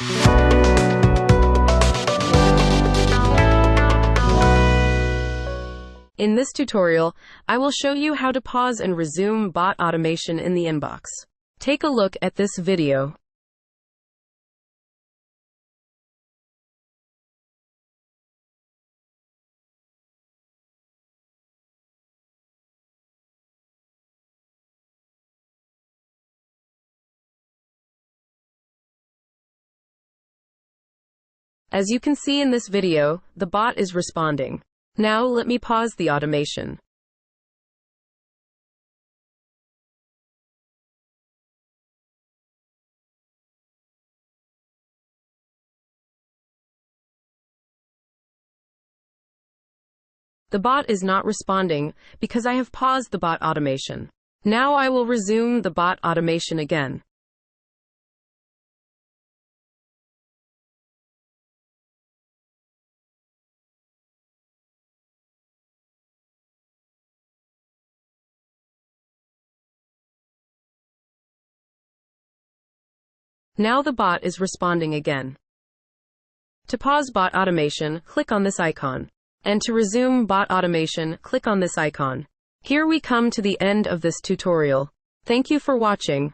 In this tutorial, I will show you how to pause and resume bot automation in the inbox. Take a look at this video. As you can see in this video, the bot is responding. Now let me pause the automation. The bot is not responding because I have paused the bot automation. Now I will resume the bot automation again. Now the bot is responding again. To pause bot automation, click on this icon. And to resume bot automation, click on this icon. Here we come to the end of this tutorial. Thank you for watching.